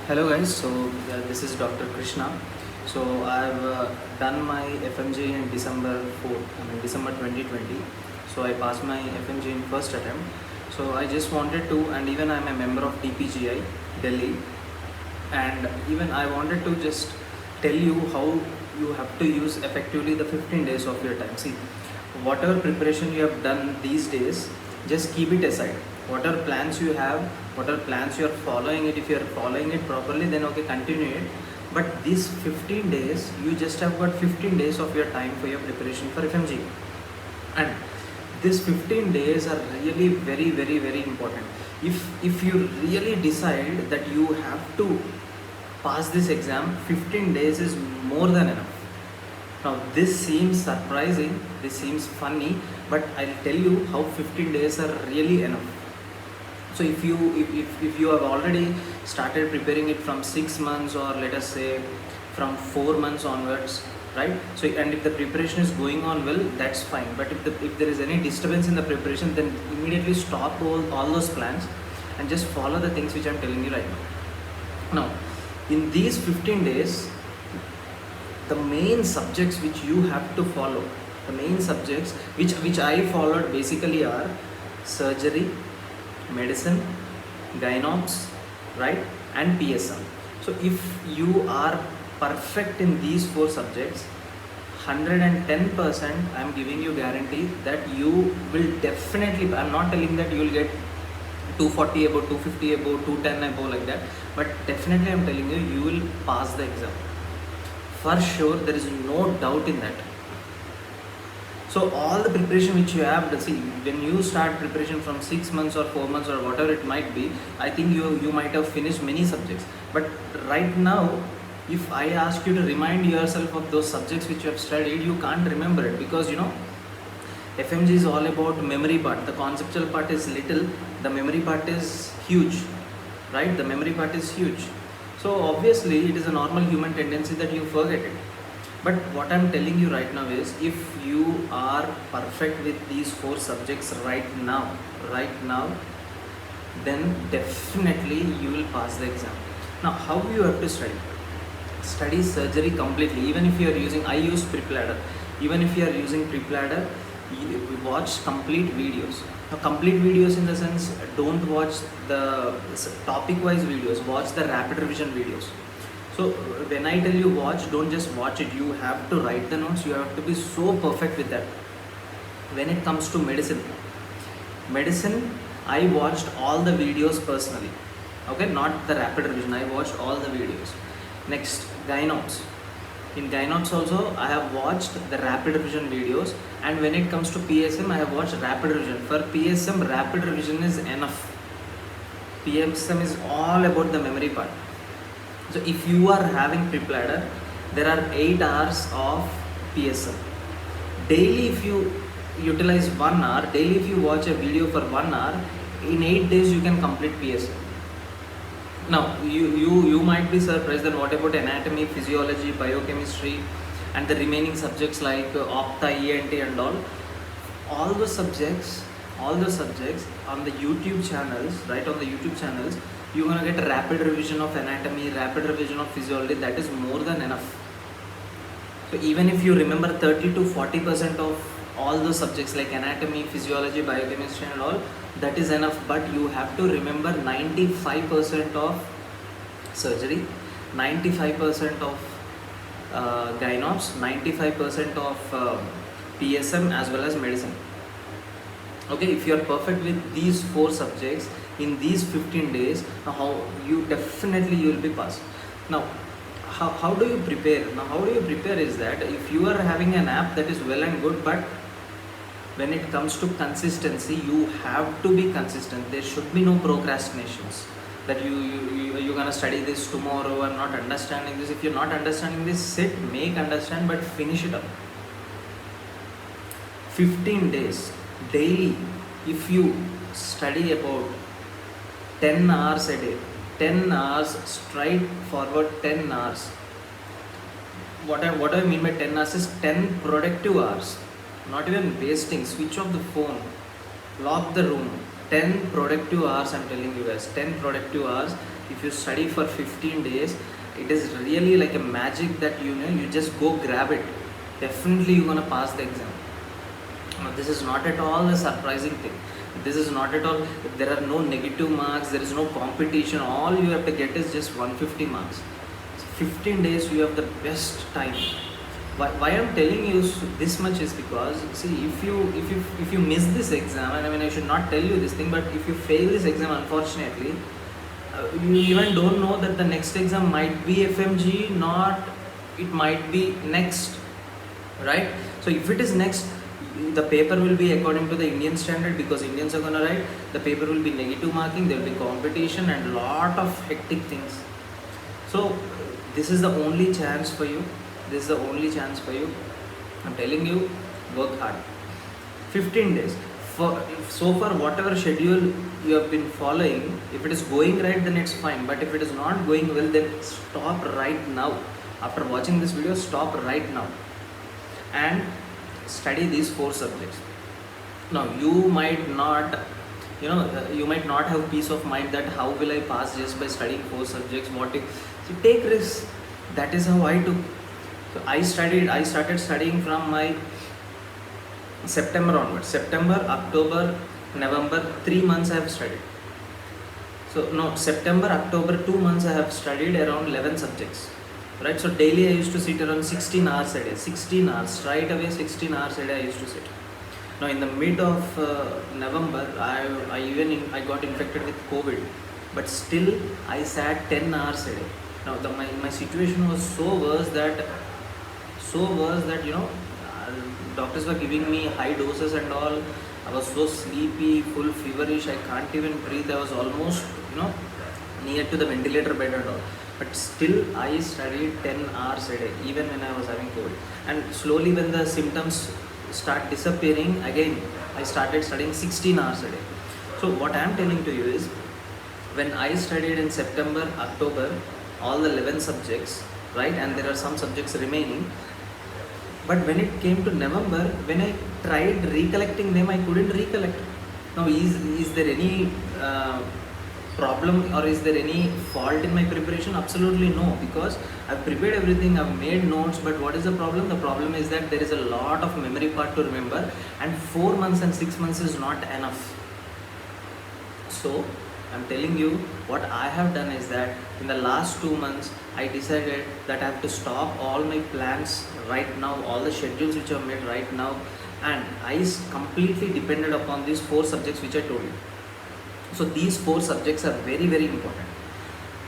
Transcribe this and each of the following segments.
Hello guys, this is Dr. Krishna. I've done my FMG in December 2020. So I passed my FMG in first attempt. So I just wanted to, and even I'm a member of TPGI Delhi, and even I wanted to just tell you how you have to use effectively the 15 days of your time. See, whatever preparation you have done these days, just keep it aside. Whatever plans you have, whatever plans you are following it, if you are following it properly, then okay, continue it. But these 15 days, you just have got 15 days of your time for your preparation for FMG. And these 15 days are really very important. If you really decide that you have to pass this exam, 15 days is more than enough. Now this seems surprising, this seems funny, but I'll tell you how 15 days are really enough. So if you have already started preparing it from 6 months, or let us say from 4 months onwards, right? So, and if the preparation is going on well, that's fine. But if there is any disturbance in the preparation, then immediately stop all those plans and just follow the things which I'm telling you right now. Now, in these 15 days, the main subjects which you have to follow, the main subjects which I followed basically are surgery, medicine, gynocs, right, and PSM. So if you are perfect in these 4 subjects, 110% I am giving you guarantee that you will definitely, I am not telling that you will get 240 above, 250 above, 210 above like that, but definitely I am telling you, you will pass the exam. For sure, there is no doubt in that. So all the preparation which you have, see, when you start preparation from 6 months or 4 months or whatever it might be, I think you might have finished many subjects. But right now, if I ask you to remind yourself of those subjects which you have studied, you can't remember it, because FMG is all about memory part. The conceptual part is little, the memory part is huge, right? The memory part is huge. So obviously it is a normal human tendency that you forget it. But what I'm telling you right now is, if you are perfect with these 4 subjects right now, then definitely you will pass the exam. Now, how you have to study? Study surgery completely. Even if you are using, I use Prepladder. Even if you are using Prepladder, you watch complete videos. Now, complete videos in the sense, don't watch the topic-wise videos. Watch the rapid revision videos. So when I tell you watch, don't just watch it. You have to write the notes. You have to be so perfect with that. When it comes to medicine, I watched all the videos personally. Okay, not the rapid revision. I watched all the videos. Next, gynocs. In gynocs also, I have watched the rapid revision videos. And when it comes to PSM, I have watched rapid revision. For PSM, rapid revision is enough. PSM is all about the memory part. So if you are having Prepladder, there are 8 hours of PSM. Daily, if you utilize 1 hour, daily if you watch a video for 1 hour, in 8 days you can complete PSM. Now, you might be surprised that what about anatomy, physiology, biochemistry, and the remaining subjects like Opta, ENT and all. All those subjects on the YouTube channels, right, on the YouTube channels, you're going to get rapid revision of anatomy, rapid revision of physiology. That is more than enough. So even if you remember 30 to 40% of all those subjects like anatomy, physiology, biochemistry and all, that is enough. But you have to remember 95% of surgery, 95% of gynocs, 95% of PSM as well as medicine. Okay, if you are perfect with these 4 subjects in these 15 days, how you will be passed. Now, how do you prepare? Now, how do you prepare is that if you are having an app, that is well and good, but when it comes to consistency, you have to be consistent. There should be no procrastinations. That you're gonna study this tomorrow. I'm not understanding this. If you're not understanding this, sit, understand, but finish it up. 15 days daily. If you study about 10 hours a day, 10 hours straight forward, 10 hours. What I mean by 10 hours is 10 productive hours. Not even wasting. Switch off the phone, lock the room, 10 productive hours, I'm telling you guys, 10 productive hours. If you study for 15 days, it is really like a magic that you know, you just go grab it. Definitely you're gonna pass the exam. Now, this is not at all a surprising thing. This is not at all, there are no negative marks, there is no competition. All you have to get is just 150 marks. 15 days you have the best time. Why I'm telling you this much is because, see, if you miss this exam, and I mean I should not tell you this thing, but if you fail this exam, unfortunately, you even don't know that the next exam might be FMG, not, it might be next, right? So if it is next, the paper will be according to the Indian standard, because Indians are gonna write. The paper will be negative marking, there will be competition and lot of hectic things. So this is the only chance for you. This is the only chance for you. I'm telling you, work hard. 15 days. So far, whatever schedule you have been following, if it is going right, then it's fine. But if it is not going well, then stop right now. After watching this video, stop right now and study these 4 subjects. Now, you might not, you might not have peace of mind that how will I pass just by studying 4 subjects. What if? So take risks. That is how I took. So I started studying from my September onwards. September, October, November, 3 months I have studied. So no, September, October, 2 months I have studied around 11 subjects. Right, so daily I used to sit around 16 hours a day. 16 hours, straight away 16 hours a day I used to sit. Now in the mid of November, I got infected with COVID, but still I sat 10 hours a day. Now my situation was so worse that doctors were giving me high doses and all. I was so sleepy, full feverish, I can't even breathe. I was almost near to the ventilator bed and all. But still I studied 10 hours a day, even when I was having COVID. And slowly when the symptoms start disappearing, again I started studying 16 hours a day. So what I am telling to you is, when I studied in September, October, all the 11 subjects, right, and there are some subjects remaining, but when it came to November, when I tried recollecting them, I couldn't recollect. Now, is there any problem, or is there any fault in my preparation? Absolutely no, because I've prepared everything, I've made notes, but what is the problem? The problem is that there is a lot of memory part to remember, and 4 months and 6 months is not enough. So I'm telling you, what I have done is that in the last 2 months, I decided that I have to stop all my plans right now, all the schedules which I've made right now, and I completely depended upon these 4 subjects which I told you. So these 4 subjects are very, very important.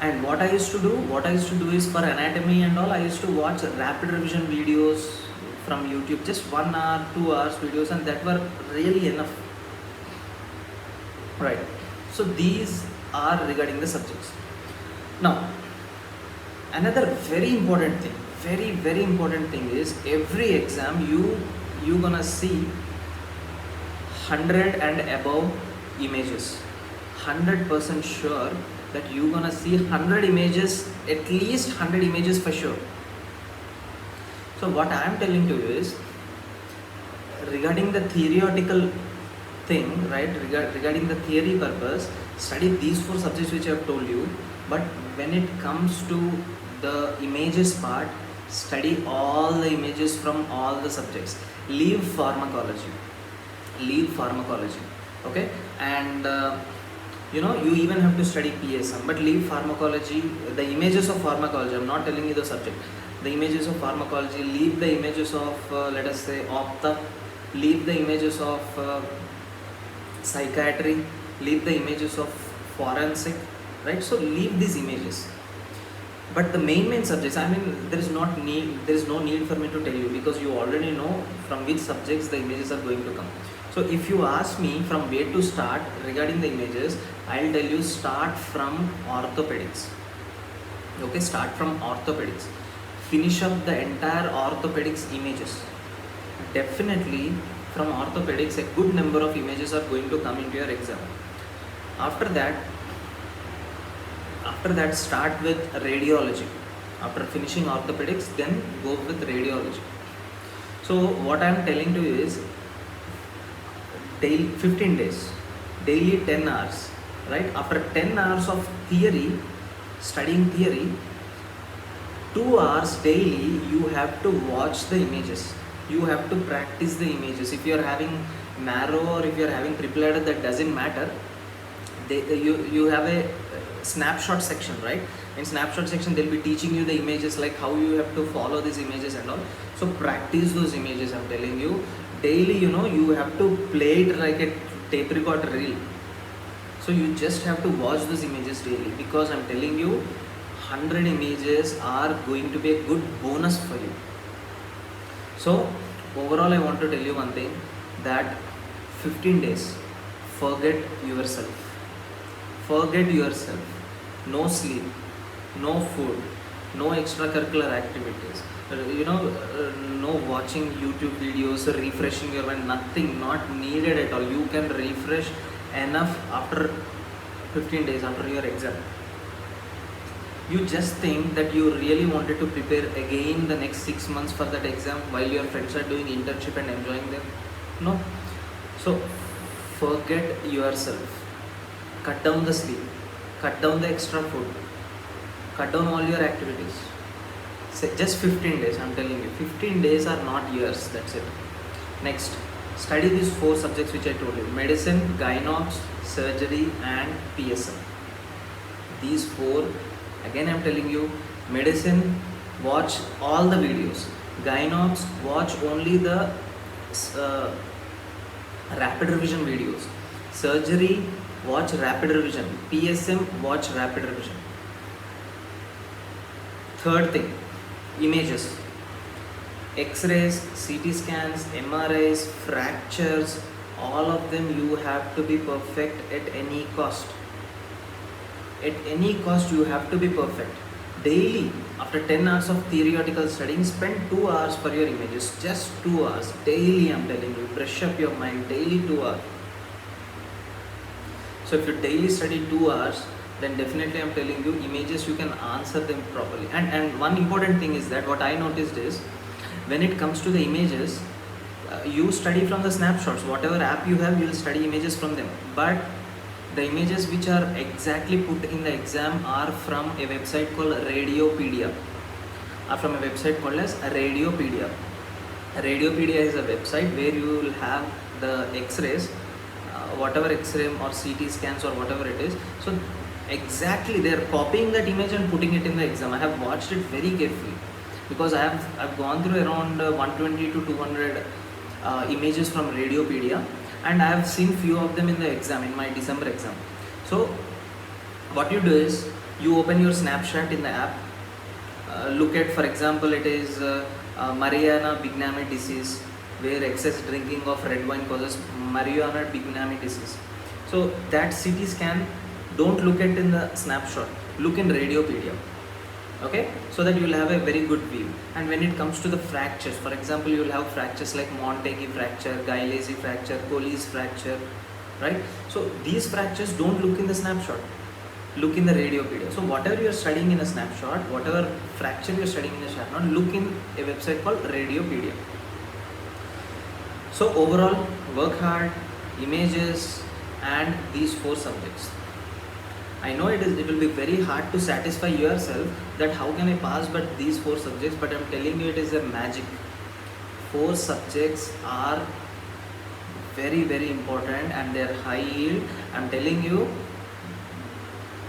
And what I used to do is, for anatomy and all, I used to watch rapid revision videos from YouTube, just 1 hour, 2 hours videos, and that were really enough. Right. So these are regarding the subjects. Now, another very important thing, very, very important thing is, every exam you gonna see 100 and above images. 100% sure that you're gonna see 100 images, at least 100 images for sure. So what I am telling to you is, regarding the theoretical thing, right, regarding the theory purpose, study these 4 subjects which I have told you, but when it comes to the images part, study all the images from all the subjects. Leave pharmacology, okay, and you even have to study PSM, but leave pharmacology, the images of pharmacology. I'm not telling you the subject, the images of pharmacology. Leave the images of let us say ophtha, leave the images of psychiatry, leave the images of forensic, right? So leave these images. But the main subjects, I mean, there is no need for me to tell you, because you already know from which subjects the images are going to come. So if you ask me from where to start regarding the images, I'll tell you, start from orthopedics. Okay, start from orthopedics. Finish up the entire orthopedics images. Definitely from orthopedics, a good number of images are going to come into your exam. After that, start with radiology. After finishing orthopedics, then go with radiology. So what I am telling to you is, daily 15 days, daily 10 hours, right? After 10 hours of theory, studying theory, 2 hours daily you have to watch the images. You have to practice the images. If you are having marrow or if you are having triple header, that doesn't matter. You have a snapshot section, right? In snapshot section they'll be teaching you the images, like how you have to follow these images and all. So practice those images, I'm telling you. Daily, you know, you have to play it like a tape recorder reel. So you just have to watch those images daily, because I'm telling you, 100 images are going to be a good bonus for you. So overall I want to tell you one thing, that 15 days, forget yourself. Forget yourself. No sleep, no food, no extracurricular activities, no watching YouTube videos, refreshing your mind, nothing, not needed at all. You can refresh enough after 15 days, after your exam. You just think that you really wanted to prepare again the next 6 months for that exam while your friends are doing internship and enjoying them. No. So forget yourself. Cut down the sleep, cut down the extra food, cut down all your activities. Say just 15 days, I'm telling you. 15 days are not years, that's it. Next, study these 4 subjects which I told you: medicine, gynocs, surgery and PSM. These 4, again I'm telling you, medicine, watch all the videos. Gynocs, watch only the rapid revision videos. Surgery, watch rapid revision. PSM, watch rapid revision. Third thing, images. X-rays, CT scans, MRIs, fractures, all of them you have to be perfect at any cost. At any cost you have to be perfect. Daily, after 10 hours of theoretical studying, spend 2 hours for your images. Just 2 hours. Daily, I'm telling you. Brush up your mind. Daily 2 hours. So if you daily study 2 hours, then definitely I'm telling you, images you can answer them properly. And one important thing is that what I noticed is, when it comes to the images, you study from the snapshots. Whatever app you have, you will study images from them. But the images which are exactly put in the exam are from a website called Radiopedia. Are from a website called as Radiopedia. Radiopedia is a website where you will have the X-rays, whatever X-ray or CT scans or whatever it is. So exactly they are copying that image and putting it in the exam. I have watched it very carefully, because I've gone through around 120 to 200 images from Radiopedia, and I have seen few of them in the exam, in my December exam. So what you do is, you open your snapshot in the app, look at, for example, it is Mariana Bignami disease, where excess drinking of red wine causes Mariana Bignami disease. So that CT scan, don't look at in the snapshot, look in Radiopedia. Okay, so that you will have a very good view. And when it comes to the fractures, for example, you will have fractures like Montague fracture, Guy-Lazy fracture, Colles fracture, right? So these fractures, don't look in the snapshot, look in the Radiopedia. So whatever you are studying in a snapshot, whatever fracture you are studying in a snapshot, look in a website called Radiopedia. So overall, work hard, images and these 4 subjects. I know it will be very hard to satisfy yourself that how can I pass but these 4 subjects, but I'm telling you, it is a magic. 4 subjects are very, very important and they are high yield. I'm telling you,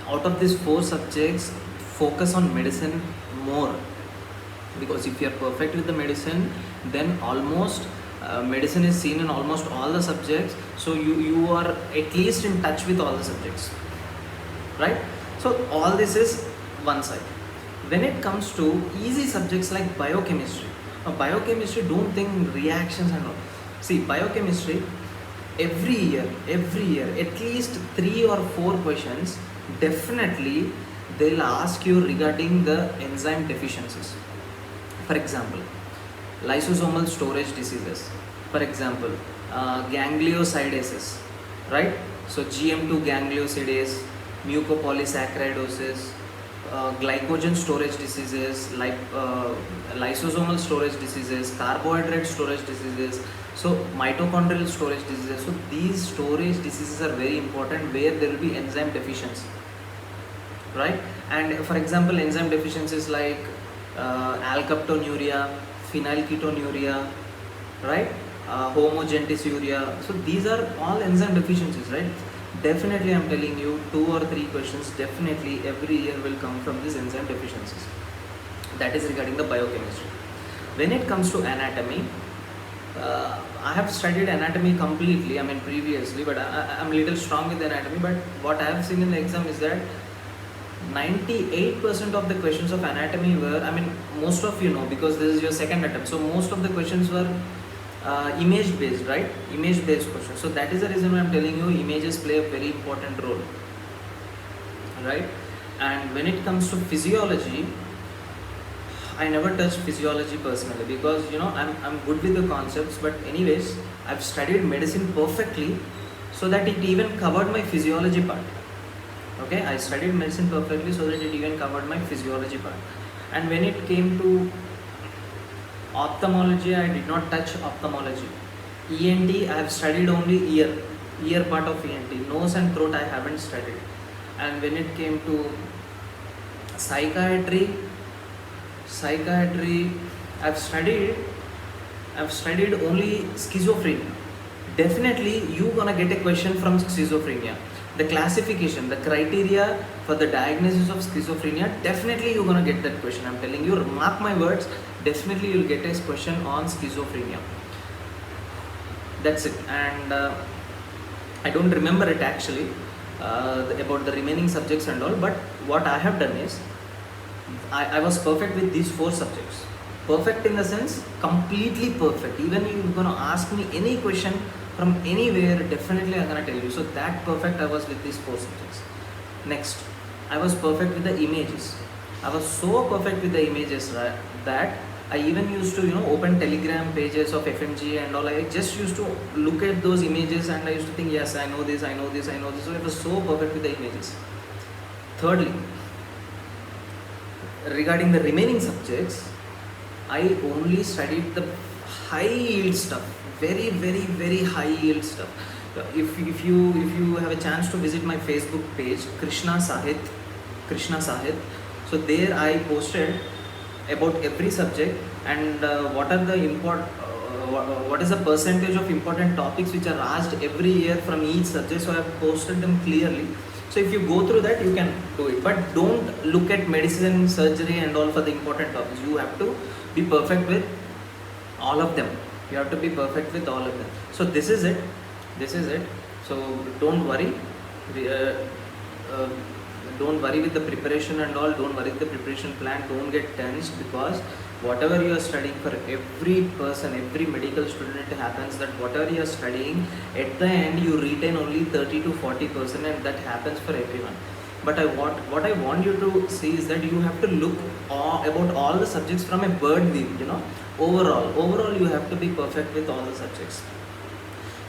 out of these 4 subjects, focus on medicine more, because if you are perfect with the medicine, then almost medicine is seen in almost all the subjects. So you are at least in touch with all the subjects, right? So all this is one side. When it comes to easy subjects like biochemistry, biochemistry, don't think reactions and all. See, biochemistry, every year, at least 3 or 4 questions, definitely they'll ask you regarding the enzyme deficiencies. For example, lysosomal storage diseases. For example, gangliosidosis, right? So GM2 gangliosidosis, mucopolysaccharidosis, glycogen storage diseases, like lysosomal storage diseases, carbohydrate storage diseases, so mitochondrial storage diseases. So these storage diseases are very important, where there will be enzyme deficiency, right? And for example, enzyme deficiencies like alkaptonuria, phenylketonuria, right? Homogentisuria. So these are all enzyme deficiencies, right? Definitely, I'm telling you, 2 or 3 questions definitely every year will come from these enzyme deficiencies. That is regarding the biochemistry. When it comes to anatomy, I have studied anatomy completely, I mean previously, but I'm a little strong with anatomy. But what I have seen in the exam is that 98% of the questions of anatomy were, I mean, most of you know, because this is your second attempt, so most of the questions were image based, right? Image based questions. So that is the reason why I'm telling you, images play a very important role, right? And when it comes to physiology, I never touched physiology personally, because you know, I'm good with the concepts, but anyways, I've studied medicine perfectly, so that it even covered my physiology part. Okay, I studied medicine perfectly, so that it even covered my physiology part. And when it came to ophthalmology, I did not touch ophthalmology. ENT, I have studied only ear part of ENT. Nose and throat I haven't studied. And when it came to psychiatry, I've studied only schizophrenia. Definitely you gonna get a question from schizophrenia. The classification, the criteria for the diagnosis of schizophrenia, definitely you're gonna get that question. I'm telling you, mark my words, definitely you'll get a question on schizophrenia. That's it. And I don't remember it actually, about the remaining subjects and all, but what I have done is, I was perfect with these 4 subjects. Perfect in the sense, completely perfect. Even if you're gonna ask me any question from anywhere, definitely I'm gonna tell you. So that perfect I was with these 4 subjects. Next, I was perfect with the images. I was so perfect with the images, right, that I even used to, you know, open Telegram pages of FMG and all. I just used to look at those images and I used to think, yes, I know this. So I was so perfect with the images. Thirdly, regarding the remaining subjects, I only studied the high yield stuff, very, very, very high yield stuff. If you have a chance to visit my Facebook page, Krishna Sahit, so there I posted about every subject and what is the percentage of important topics which are asked every year from each subject. So I have posted them clearly. So if you go through that, you can do it, but don't look at medicine, surgery and all for the important topics. You have to be perfect with all of them. So this is it. So don't worry. Don't worry with the preparation and all. Don't worry with the preparation plan. Don't get tensed, because whatever you are studying, for every person, every medical student, it happens that whatever you are studying, at the end you retain only 30 to 40%, and that happens for everyone. But what I want you to see is that you have to look about all the subjects from a bird view, you know. Overall you have to be perfect with all the subjects.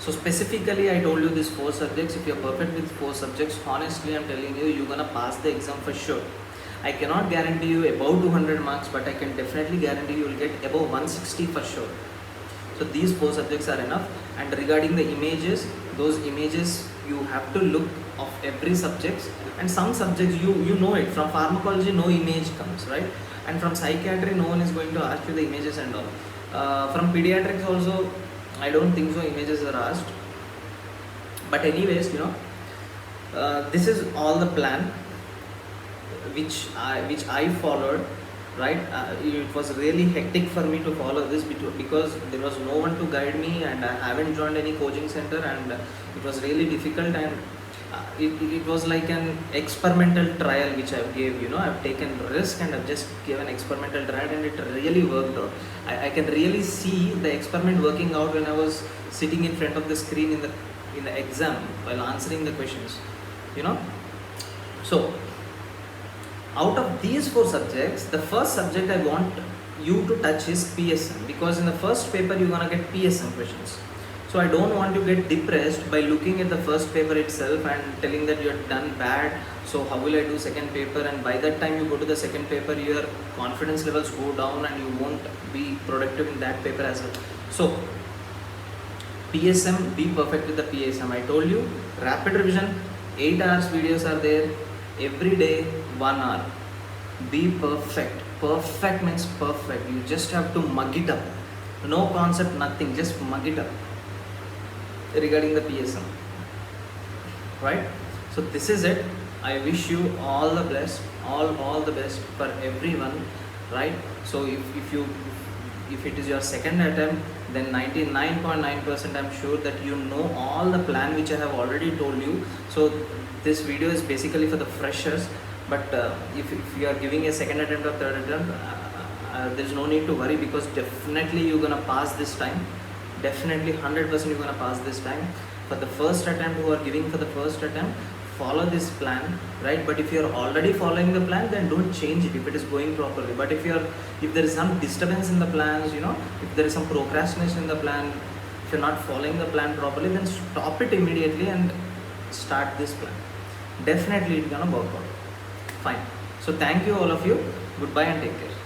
So specifically I told you these 4 subjects. If you're perfect with 4 subjects, honestly I'm telling you, you're gonna pass the exam for sure. I cannot guarantee you above 200 marks, but I can definitely guarantee you will get above 160 for sure. So these 4 subjects are enough. And regarding the images, those images you have to look of every subject. And some subjects you know it. From pharmacology, no image comes, right? And from psychiatry, no one is going to ask you the images and all. From pediatrics also, I don't think so images are asked. But anyways, you know, this is all the plan which I followed, right? It was really hectic for me to follow this, because there was no one to guide me, and I haven't joined any coaching center, and it was really difficult. And it was like an experimental trial which I gave, you know. I've taken risk and I've just given experimental trial, and it really worked out. I can really see the experiment working out when I was sitting in front of the screen in the exam while answering the questions, you know. So out of these 4 subjects, the first subject I want you to touch is PSM, because in the first paper you're gonna get PSM questions. So I don't want to get depressed by looking at the first paper itself and telling that you have done bad. So how will I do second paper? And by that time you go to the second paper, your confidence levels go down and you won't be productive in that paper as well. So PSM, be perfect with the PSM. I told you, rapid revision, 8 hours videos are there, every day 1 hour. Be perfect. Perfect means perfect. You just have to mug it up. No concept, nothing, just mug it up regarding the PSM, right? So this is it. I wish you all the best, all the best for everyone, right? So if it is your second attempt, then 99.9% I'm sure that you know all the plan which I have already told you. So this video is basically for the freshers, but if you are giving a second attempt or third attempt, there's no need to worry, because definitely you're gonna pass this time. Definitely 100% you're gonna pass this time. For the first attempt, who are giving for the first attempt, follow this plan, right? But if you're already following the plan, then don't change it if it is going properly. But if there is some disturbance in the plans, if there is some procrastination in the plan, if you're not following the plan properly, then stop it immediately and start this plan. Definitely it's gonna work out fine. So thank you all of you. Goodbye and take care.